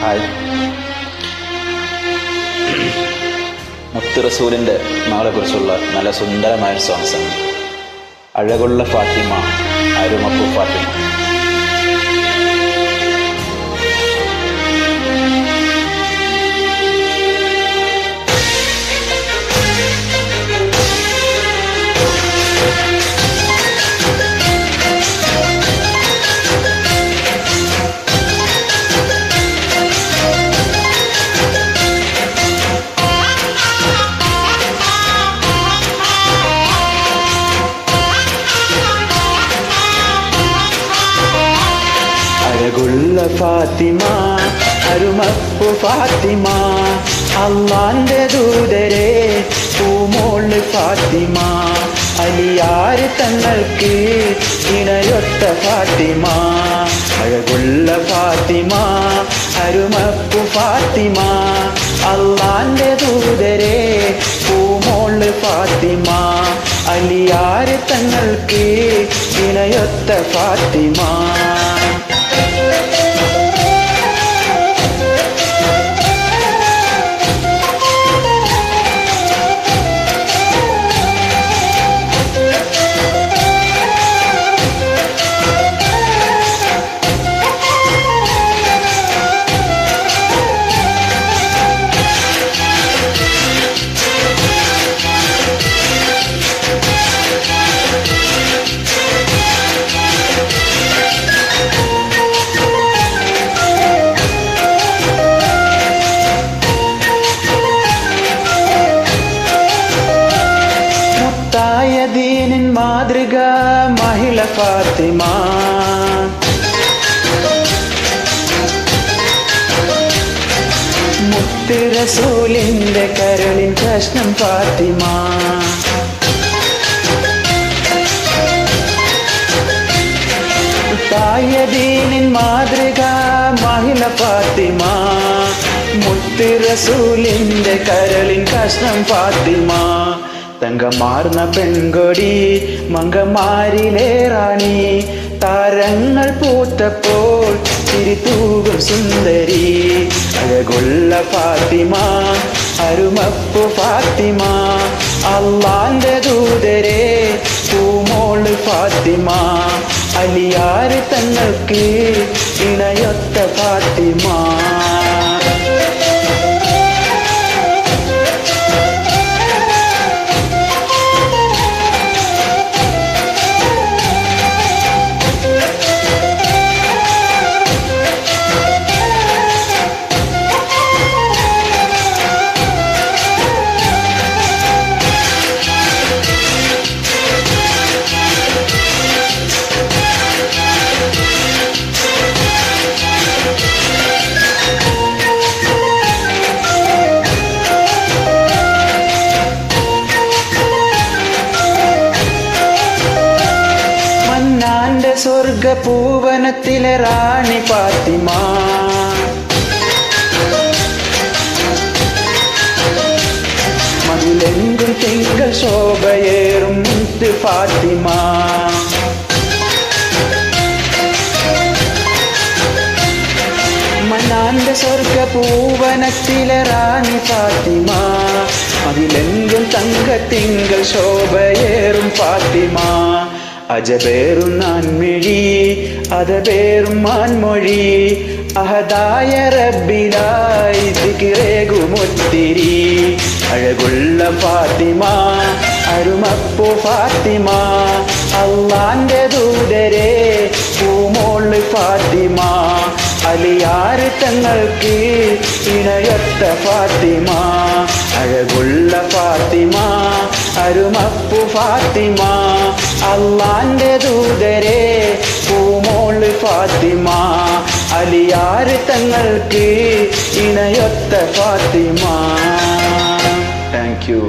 Hi. മുത്ത് റസൂലിൻ്റെ മകളെ കുറിച്ചുള്ള നല്ല സുന്ദരമായ സോങ്സാണ്. അഴകുള്ള ഫാത്തിമ, അരുമപ്പു ഫാത്തിമ. അഴകുള്ള ഫാത്തിമ, അരുമപ്പു ഫാത്തിമ, അള്ളാന്റെ ദൂതരെ പൂമോള് ഫാത്തിമ, അലിയാർ തങ്ങൾക്ക് ഇണയൊത്ത ഫാത്തിമ. അഴകുള്ള ഫാത്തിമ, അരുമപ്പു ഫാത്തിമ, അള്ളാന്റെ ദൂതരെ പൂമോള് ഫാത്തിമ, അലിയാർ തങ്ങൾക്ക് ഇണയൊത്ത ഫാത്തിമ. ദീനിൻ മാതൃക മഹിള ഫാത്തിമ, മുത്ത് റസൂലിന്റെ കരളിൻ കഷ്ണം ഫാത്തിമ. ദീനിൻ മാതൃക മഹിള ഫാത്തിമ, മുത്ത് റസൂലിന്റെ കരളിൻ കഷ്ണം ഫാത്തിമ. തങ്കമാർന്ന പെൺകൊടി മങ്കമാരിലെ റാണി, താരങ്ങൾ പൂത്തപ്പോൾ തിരിതൂകും സുന്ദരി. അഴകുള്ള ഫാത്തിമ, അരുമപ്പു ഫാത്തിമ, അള്ളാന്റെ ദൂതരെ പൂമോള് ഫാത്തിമ, അലിയാർ തങ്ങൾക്ക് ഇണയൊത്ത ഫാത്തിമ. സ്വർഗ പൂവനത്തിലെ റാണി ഫാത്തിമ, മതിലെങ്കും തിങ്കൾ ശോഭയേറും മുത്ത് ഫാത്തിമ. മന്നാന്റെ സ്വർഗ പൂവനത്തിലെ റാണി ഫാത്തിമ, അതിലെങ്കും തങ്ക തിങ്കൾ ശോഭയേറും ഫാത്തിമ. അജബേറും നാൻമിഴി അതബേറും മാൻമൊഴി, അഹദായ റബ്ബിനായി ദിക്റേകുമൊത്തിരി. അഴകുള്ള ഫാത്തിമ, അരുമപ്പു ഫാത്തിമ, അള്ളാന്റെ ദൂതരെ പൂമോള് ഫാത്തിമ, അലിയാർ തങ്ങൾക്ക് ഇണയൊത്ത ഫാത്തിമ. അഴകുള്ള ഫാത്തിമ, അരുമപ്പു ഫാത്തിമ, അള്ളാന്റെ ദൂതരെ പൂമോള് ഫാത്തിമ, അലിയാർ തങ്ങൾക്ക് ഇണയൊത്ത ഫാത്തിമ. Thank you.